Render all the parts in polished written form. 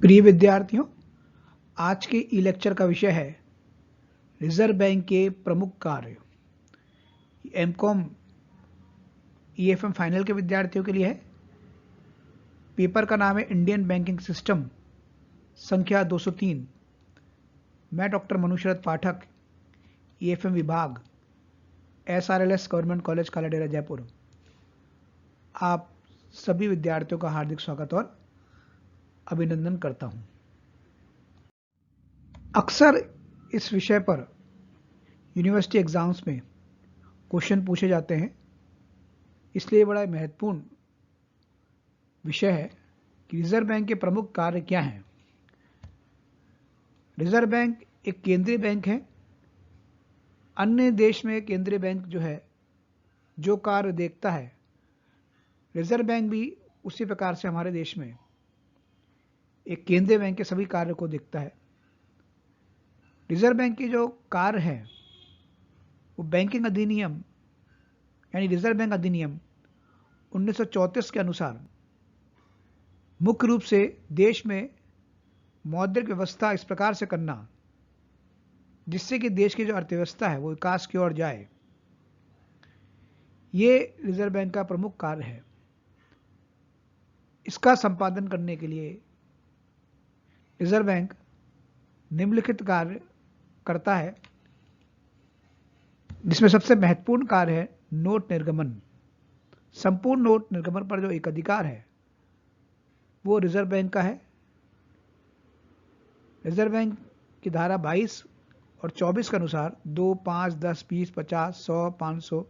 प्रिय विद्यार्थियों, आज के ई लेक्चर का विषय है रिजर्व बैंक के प्रमुख कार्य। एमकॉम ईएफएम फाइनल के विद्यार्थियों के लिए है। पेपर का नाम है इंडियन बैंकिंग सिस्टम, संख्या 203। मैं डॉक्टर मनुशरत पाठक, ईएफएम विभाग, एसआरएलएस गवर्नमेंट कॉलेज कालाडेरा जयपुर। आप सभी विद्यार्थियों का हार्दिक स्वागत और अभिनंदन करता हूं। अक्सर इस विषय पर यूनिवर्सिटी एग्जाम्स में क्वेश्चन पूछे जाते हैं, इसलिए बड़ा महत्वपूर्ण विषय है कि रिजर्व बैंक के प्रमुख कार्य क्या हैं। रिजर्व बैंक एक केंद्रीय बैंक है। अन्य देश में केंद्रीय बैंक जो है, जो कार्य देखता है, रिजर्व बैंक भी उसी प्रकार से हमारे देश में एक केंद्रीय बैंक के सभी कार्य को देखता है। रिजर्व बैंक के जो कार्य है वो बैंकिंग अधिनियम यानी रिजर्व बैंक अधिनियम 1934 के अनुसार मुख्य रूप से देश में मौद्रिक व्यवस्था इस प्रकार से करना जिससे कि देश की जो अर्थव्यवस्था है वो विकास की ओर जाए, ये रिजर्व बैंक का प्रमुख कार्य है। इसका संपादन करने के लिए रिजर्व बैंक निम्नलिखित कार्य करता है, जिसमें सबसे महत्वपूर्ण कार्य है नोट निर्गमन। संपूर्ण नोट निर्गमन पर जो एक अधिकार है वो रिजर्व बैंक का है। रिजर्व बैंक की धारा 22 और 24 के अनुसार 2, 5, 10, 20, 50, 100, 500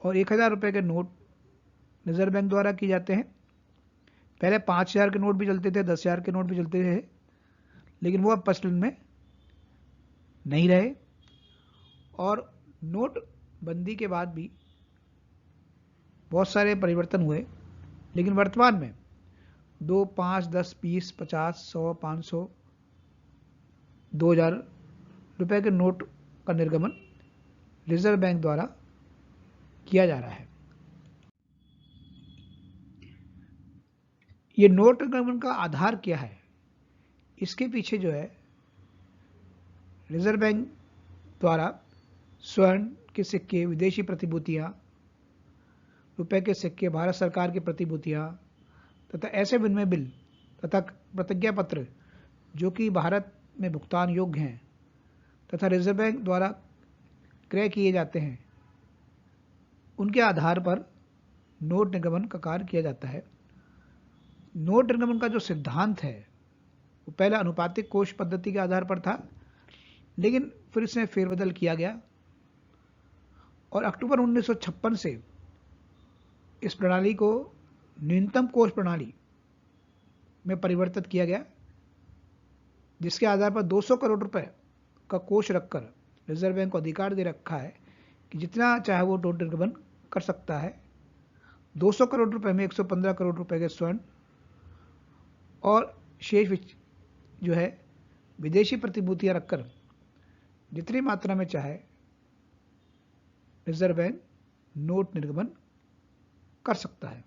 और 1000 रुपये के नोट रिजर्व बैंक द्वारा किए जाते हैं। पहले 5000 के नोट भी चलते थे, 10,000 के नोट भी चलते थे, लेकिन वो अब प्रचलन में नहीं रहे। और नोट बंदी के बाद भी बहुत सारे परिवर्तन हुए, लेकिन वर्तमान में 2, 5, 10, 20, 50, 100, 500, 2000 रुपए के नोट का निर्गमन रिजर्व बैंक द्वारा किया जा रहा है। ये नोट निर्गमन का आधार क्या है? इसके पीछे जो है रिजर्व बैंक द्वारा स्वर्ण के सिक्के, विदेशी प्रतिभूतियां, रुपए के सिक्के, भारत सरकार की प्रतिभूतियां तथा ऐसे विनिमय बिल तथा प्रतिज्ञा पत्र जो कि भारत में भुगतान योग्य हैं तथा रिजर्व बैंक द्वारा क्रय किए जाते हैं, उनके आधार पर नोट निर्गमन का कार्य किया जाता है। नोट निर्गमन का जो सिद्धांत है वो पहले अनुपातिक कोष पद्धति के आधार पर था, लेकिन फिर इसमें फेरबदल किया गया और अक्टूबर 1956 से इस प्रणाली को न्यूनतम कोष प्रणाली में परिवर्तित किया गया, जिसके आधार पर 200 करोड़ रुपए का कोष रखकर रिजर्व बैंक को अधिकार दे रखा है कि जितना चाहे वो नोट निर्गमन कर सकता है। 200 करोड़ रुपए में 115 करोड़ रुपए के स्वर्ण और शेष जो है विदेशी प्रतिभूतियां रखकर जितनी मात्रा में चाहे रिजर्व बैंक नोट निर्गमन कर सकता है।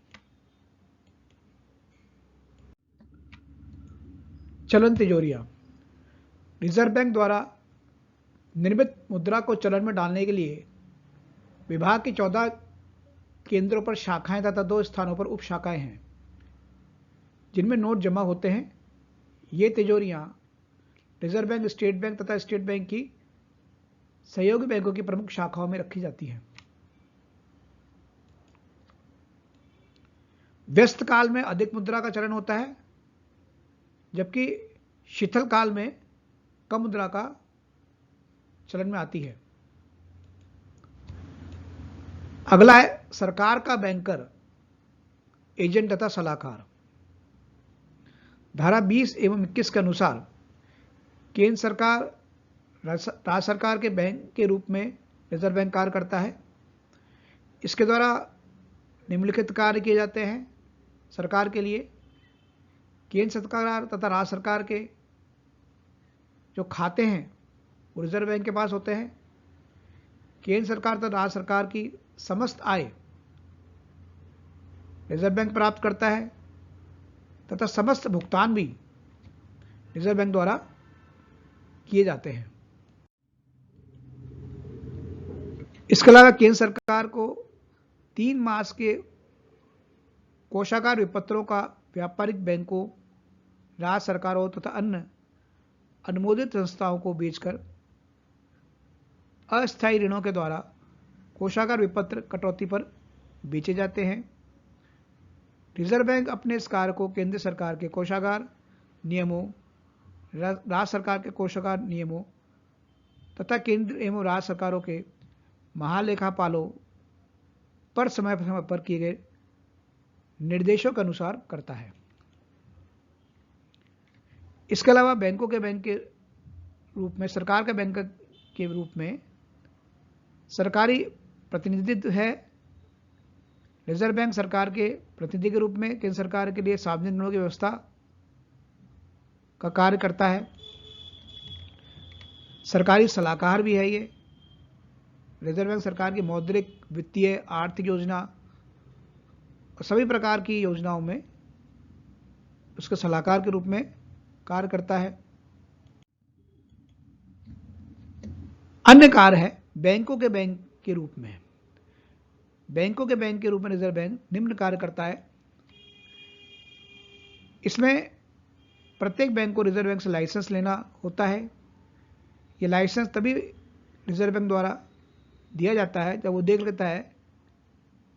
चलन तिजोरियां। रिजर्व बैंक द्वारा निर्मित मुद्रा को चलन में डालने के लिए विभाग की 14 केंद्रों पर शाखाएं तथा 2 स्थानों पर उप शाखाएं हैं, जिनमें नोट जमा होते हैं। ये तिजोरियां रिजर्व बैंक, स्टेट बैंक तथा स्टेट बैंक की सहयोगी बैंकों की प्रमुख शाखाओं में रखी जाती हैं। व्यस्त काल में अधिक मुद्रा का चलन होता है, जबकि शिथिल काल में कम मुद्रा का चलन में आती है। अगला है सरकार का बैंकर, एजेंट तथा सलाहकार। धारा 20 एवं 21 के अनुसार केंद्र सरकार राज्य सरकार के बैंक के रूप में रिजर्व बैंक कार्य करता है। इसके द्वारा निम्नलिखित कार्य किए जाते हैं सरकार के लिए। केंद्र सरकार तथा राज्य सरकार के जो खाते हैं वो रिजर्व बैंक के पास होते हैं। केंद्र सरकार तथा राज्य सरकार की समस्त आय रिजर्व बैंक प्राप्त करता है तथा समस्त भुगतान भी रिजर्व बैंक द्वारा किए जाते हैं। इसके अलावा केंद्र सरकार को 3 मास के कोषागार विपत्रों का व्यापारिक बैंकों, राज्य सरकारों तथा अन्य अनुमोदित संस्थाओं को बेचकर अस्थायी ऋणों के द्वारा कोषागार विपत्र कटौती पर बेचे जाते हैं। रिजर्व बैंक अपने इस कार्य को केंद्र सरकार के कोषागार नियमों, राज्य सरकार के कोषागार नियमों तथा केंद्र एवं राज्य सरकारों के महालेखापालों पर समय पर किए गए निर्देशों के अनुसार करता है। इसके अलावा बैंकों के बैंक के रूप में, सरकार के बैंक के रूप में सरकारी प्रतिनिधित्व है। रिजर्व बैंक सरकार के प्रतिनिधि के रूप में केंद्र सरकार के लिए सार्वजनिक ऋणों की व्यवस्था का कार्य करता है। सरकारी सलाहकार भी है ये। रिजर्व बैंक सरकार की मौद्रिक, वित्तीय, आर्थिक योजना और सभी प्रकार की योजनाओं में उसके सलाहकार के रूप में कार्य करता है। अन्य कार्य है बैंकों के बैंक के रूप में। बैंकों के बैंक के रूप में रिजर्व बैंक निम्न कार्य करता है। इसमें प्रत्येक बैंक को रिजर्व बैंक से लाइसेंस लेना होता है। यह लाइसेंस तभी रिजर्व बैंक द्वारा दिया जाता है जब वो देख लेता है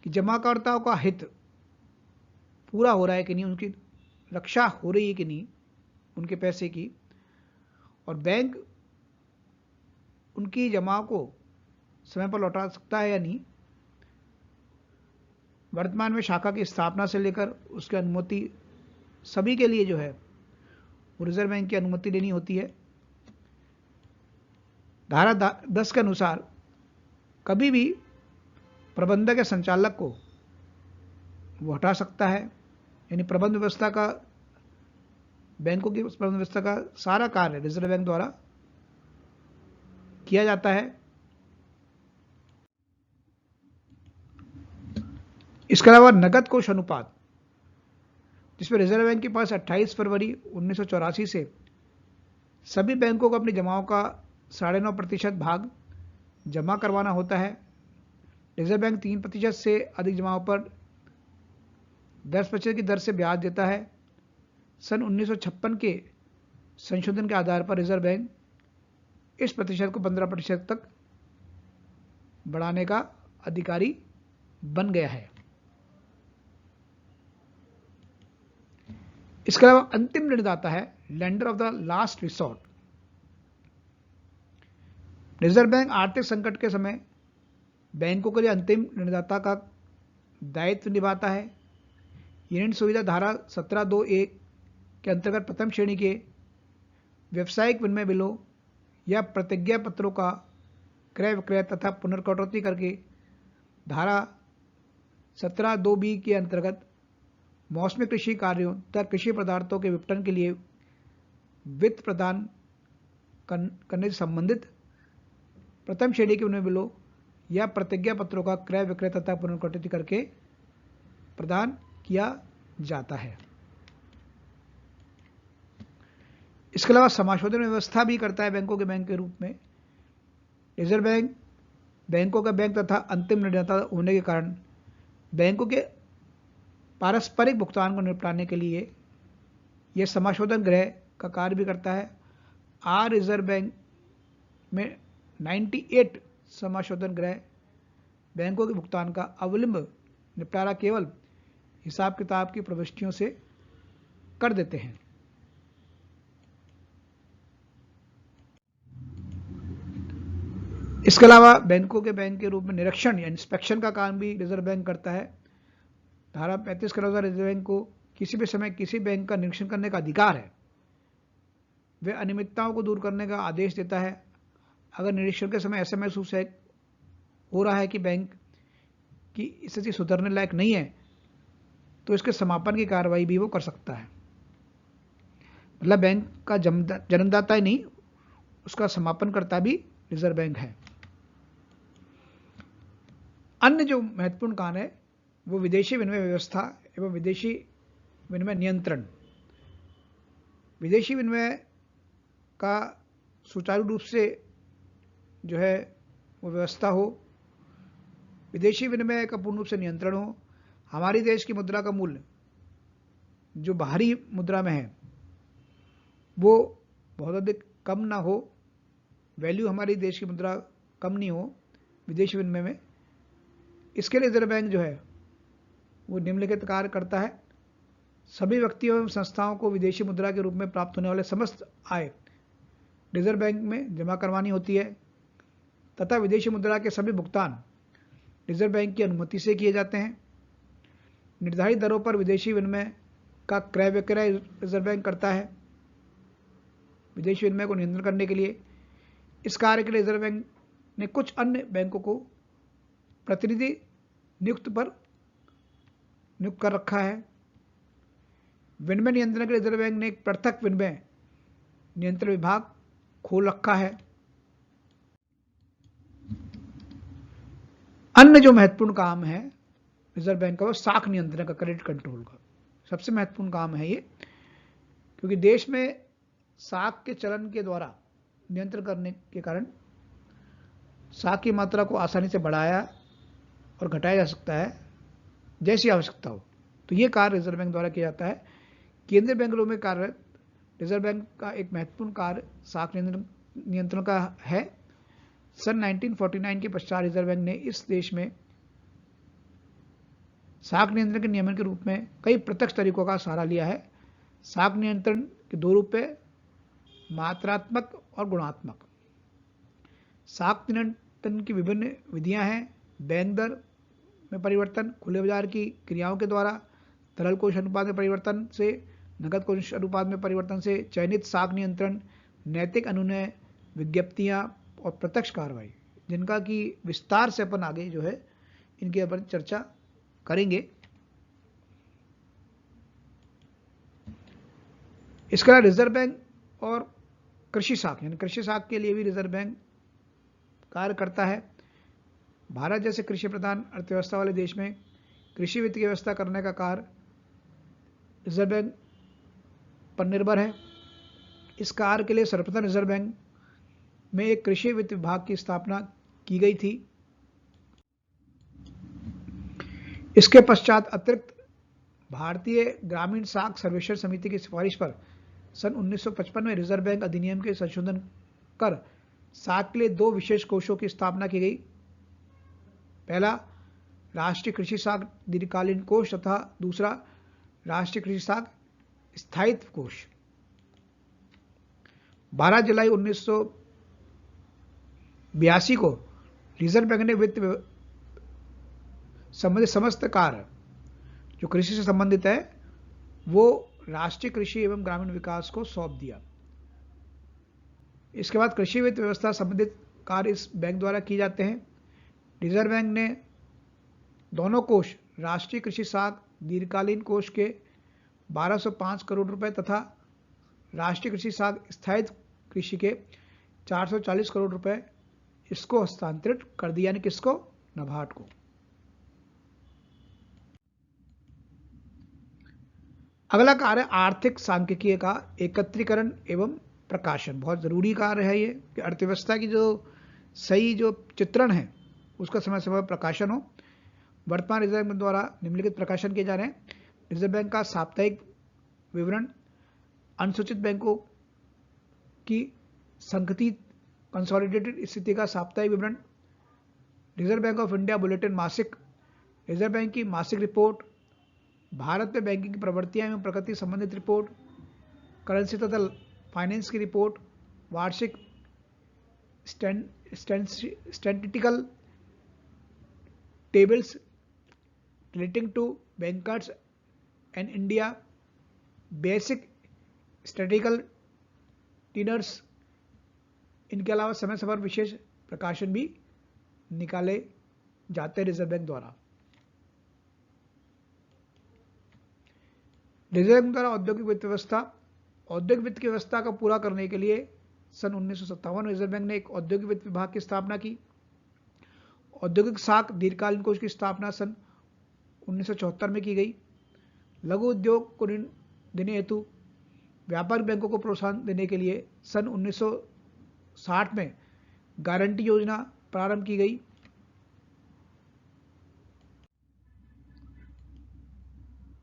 कि जमाकर्ताओं का हित पूरा हो रहा है कि नहीं, उनकी रक्षा हो रही है कि नहीं उनके पैसे की, और बैंक उनकी जमा को समय पर लौटा सकता है या नहीं। वर्तमान में शाखा की स्थापना से लेकर उसकी अनुमति सभी के लिए जो है वो रिजर्व बैंक की अनुमति लेनी होती है। धारा 10 के अनुसार कभी भी प्रबंधक या संचालक को वो हटा सकता है, यानी प्रबंध व्यवस्था का, बैंकों की प्रबंध व्यवस्था का सारा कार्य रिजर्व बैंक द्वारा किया जाता है। इसके अलावा नगद कोष अनुपात, जिसमें रिजर्व बैंक के पास 28 फरवरी 1984 से सभी बैंकों को अपनी जमाओं का 9.5% भाग जमा करवाना होता है। रिजर्व बैंक 3% से अधिक जमाओं पर 10% की दर से ब्याज देता है। सन 1956 के संशोधन के आधार पर रिजर्व बैंक इस प्रतिशत को 15% तक बढ़ाने का अधिकारी बन गया है। इसके अलावा अंतिम ऋणदाता है lender of the last resort. Reserve bank आर्थिक संकट के समय बैंकों के लिए अंतिम ऋणदाता का दायित्व निभाता है। ऋण सुविधा धारा 17(2)(a) के अंतर्गत प्रथम श्रेणी के व्यावसायिक विनिमय बिलों या प्रतिज्ञा पत्रों का क्रय विक्रय तथा पुनर्कटौती करके धारा 17(2)(b) के अंतर्गत मौसमी कृषि कार्यों तथा कृषि पदार्थों के विपणन के लिए वित्त प्रदान करने से संबंधित प्रथम श्रेणी के विनिमय बिलों या प्रतिज्ञा पत्रों का क्रय विक्रय तथा पुनर्कटौती करके प्रदान किया जाता है। इसके अलावा समाशोधन व्यवस्था भी करता है बैंकों के बैंक के रूप में। रिजर्व बैंक बैंकों का बैंक तथा अंतिम ऋणदाता होने के कारण बैंकों के पारस्परिक भुगतान को निपटाने के लिए यह समाशोधन गृह का कार्य भी करता है। रिजर्व बैंक में 98 समाशोधन गृह बैंकों के भुगतान का अविलंब निपटारा केवल हिसाब किताब की प्रविष्टियों से कर देते हैं। इसके अलावा बैंकों के बैंक के रूप में निरीक्षण या इंस्पेक्शन का काम भी रिजर्व बैंक करता है। धारा 35 के अनुसार रिजर्व बैंक को किसी भी समय किसी बैंक का निरीक्षण करने का अधिकार है। वह अनियमितताओं को दूर करने का आदेश देता है। अगर निरीक्षण के समय ऐसा महसूस हो रहा है कि बैंक की स्थिति सुधरने लायक नहीं है तो इसके समापन की कार्रवाई भी वो कर सकता है। मतलब बैंक का जन्मदाता ही नहीं, उसका समापनकर्ता भी रिजर्व बैंक है। अन्य जो महत्वपूर्ण कार्य है वो विदेशी विनिमय व्यवस्था एवं विदेशी विनिमय नियंत्रण। विदेशी विनिमय का सुचारू रूप से जो है वो व्यवस्था हो, विदेशी विनिमय का पूर्ण रूप से नियंत्रण हो, हमारी देश की मुद्रा का मूल्य जो बाहरी मुद्रा में है वो बहुत अधिक कम ना हो, वैल्यू हमारी देश की मुद्रा कम नहीं हो विदेशी विनिमय में, इसके लिए रिजर्व बैंक जो है वो निम्नलिखित कार्य करता है। सभी व्यक्तियों एवं संस्थाओं को विदेशी मुद्रा के रूप में प्राप्त होने वाले समस्त आय रिजर्व बैंक में जमा करवानी होती है तथा विदेशी मुद्रा के सभी भुगतान रिजर्व बैंक की अनुमति से किए जाते हैं। निर्धारित दरों पर विदेशी विनिमय का क्रय विक्रय रिजर्व बैंक करता है। विदेशी विनिमय को नियंत्रण करने के लिए इस कार्य के लिए रिजर्व बैंक ने कुछ अन्य बैंकों को प्रतिनिधि नियुक्त कर रखा है। विनिमय नियंत्रण के लिए रिजर्व बैंक ने एक पृथक विनिमय नियंत्रण विभाग खोल रखा है। अन्य जो महत्वपूर्ण काम है रिजर्व बैंक का वो साख नियंत्रण का, क्रेडिट कंट्रोल का सबसे महत्वपूर्ण काम है ये, क्योंकि देश में साख के चलन के द्वारा नियंत्रण करने के कारण साख की मात्रा को आसानी से बढ़ाया और घटाया जा सकता है जैसी आवश्यकता हो। तो ये कार्य रिजर्व बैंक द्वारा किया जाता है। केंद्रीय बैंकों में कार्यरत रिजर्व बैंक का एक महत्वपूर्ण कार्य साख नियंत्रण का है। सन 1949 के पश्चात रिजर्व बैंक ने इस देश में साख नियंत्रण के नियमन के रूप में कई प्रत्यक्ष तरीकों का सहारा लिया है। साख नियंत्रण के दो रूप है, मात्रात्मक और गुणात्मक। साख नियंत्रण की विभिन्न विधियां हैं, बैंक दर में परिवर्तन, खुले बाजार की क्रियाओं के द्वारा, तरल कोष अनुपात में परिवर्तन से, नकद कोष अनुपात में परिवर्तन से, चयनित साख नियंत्रण, नैतिक अनुनय, विज्ञप्तियां और प्रत्यक्ष कार्रवाई, जिनका की विस्तार से अपन आगे जो है इनके ऊपर चर्चा करेंगे। इसके अलावा रिजर्व बैंक और कृषि साख, यानी कृषि साख के लिए भी रिजर्व बैंक कार्य करता है। भारत जैसे कृषि प्रधान अर्थव्यवस्था वाले देश में कृषि वित्त की व्यवस्था करने का कार्य रिजर्व बैंक पर निर्भर है। इस कार्य के लिए सर्वप्रथम रिजर्व बैंक में एक कृषि वित्त विभाग की स्थापना की गई थी। इसके पश्चात अतिरिक्त भारतीय ग्रामीण साख सर्वेक्षण समिति की सिफारिश पर सन 1955 में रिजर्व बैंक अधिनियम के संशोधन कर साख के लिए दो विशेष कोषों की स्थापना की गई। पहला राष्ट्रीय कृषि साख दीर्घकालीन कोष तथा दूसरा राष्ट्रीय कृषि साख स्थायित्व कोष। 12 जुलाई 1982 को रिजर्व बैंक ने वित्त संबंधित समस्त कार्य जो कृषि से संबंधित है वो राष्ट्रीय कृषि एवं ग्रामीण विकास को सौंप दिया। इसके बाद कृषि वित्त व्यवस्था संबंधित कार्य इस बैंक द्वारा किए जाते हैं। रिजर्व बैंक ने दोनों कोष राष्ट्रीय कृषि साख दीर्घकालीन कोष के 1205 करोड़ रुपए तथा राष्ट्रीय कृषि साख स्थायित्व कृषि के 440 करोड़ रुपए इसको हस्तांतरित कर दिया, यानी किसको, नाबार्ड को। अगला कार्य आर्थिक सांख्यिकीय का एकत्रीकरण एवं प्रकाशन। बहुत जरूरी कार्य है ये कि अर्थव्यवस्था की जो सही जो चित्रण है उसका समय समय पर प्रकाशन हो। वर्तमान रिजर्व बैंक द्वारा निम्नलिखित प्रकाशन किए जा रहे हैं। रिजर्व बैंक का साप्ताहिक विवरण, अनुसूचित बैंकों की संगठित कंसोलिडेटेड स्थिति का साप्ताहिक विवरण, reserve bank of India bulletin मासिक, रिजर्व बैंक की मासिक रिपोर्ट, भारत में बैंकिंग की प्रवृत्तियां एवं प्रगति संबंधित रिपोर्ट, करेंसी तथा फाइनेंस की रिपोर्ट, वार्षिक statistical tables relating to bankers and India, basic statistical टिनर्स। इनके अलावा समय समय पर विशेष प्रकाशन भी निकाले जाते हैं रिजर्व बैंक द्वारा। रिजर्व बैंक द्वारा औद्योगिक वित्त व्यवस्था, औद्योगिक वित्त की व्यवस्था का पूरा करने के लिए सन 1957 में रिजर्व बैंक ने एक औद्योगिक वित्त विभाग की स्थापना की। औद्योगिक साख दीर्घकालीन कोष की स्थापना सन 1974 में की गई। लघु उद्योग को ऋण देने हेतु व्यापारिक बैंकों को प्रोत्साहन देने के लिए सन 1960 में गारंटी योजना प्रारंभ की गई।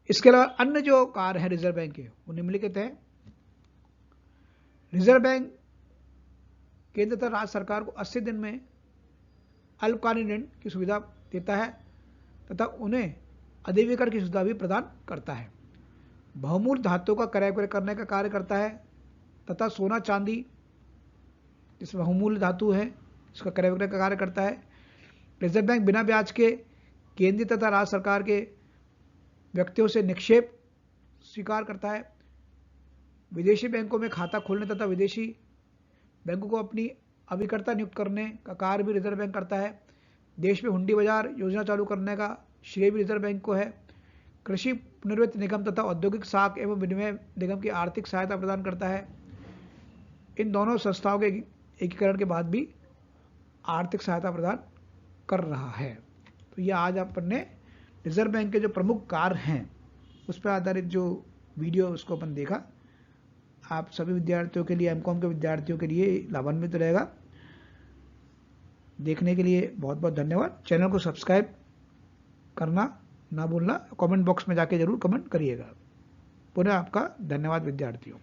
इसके अलावा अन्य जो कार्य है रिजर्व बैंक के वो निम्नलिखित है। रिजर्व बैंक केंद्र तथा राज्य सरकार को 80 दिन में अल्पकालीन ऋण की सुविधा देता है तथा उन्हें अधिविकरण की सुविधा भी प्रदान करता है। बहुमूल्य धातुओं का क्रय विक्रय करने का कार्य करता है तथा सोना चांदी जिसमें बहुमूल्य धातु है इसका क्रय विक्रय का कार्य करता है। रिजर्व बैंक बिना ब्याज के केंद्रीय तथा राज्य सरकार के व्यक्तियों से निक्षेप स्वीकार करता है। विदेशी बैंकों में खाता खोलने तथा विदेशी बैंकों को अपनी अभिकर्ता नियुक्त करने का कार्य भी रिजर्व बैंक करता है। देश में हुंडी बाजार योजना चालू करने का श्रेय भी रिजर्व बैंक को है। कृषि पुनर्वित्त निगम तथा औद्योगिक साख एवं विनिमय निगम की आर्थिक सहायता प्रदान करता है। इन दोनों संस्थाओं के एकीकरण के बाद भी आर्थिक सहायता प्रदान कर रहा है। तो यह आज अपन ने रिजर्व बैंक के जो प्रमुख कार्य हैं उस पर आधारित जो वीडियो उसको अपन देखा। आप सभी विद्यार्थियों के लिए, एमकॉम के विद्यार्थियों के लिए लाभान्वित रहेगा। देखने के लिए बहुत बहुत धन्यवाद। चैनल को सब्सक्राइब करना ना भूलना। कमेंट बॉक्स में जाके जरूर कमेंट करिएगा। पुनः आपका धन्यवाद विद्यार्थियों।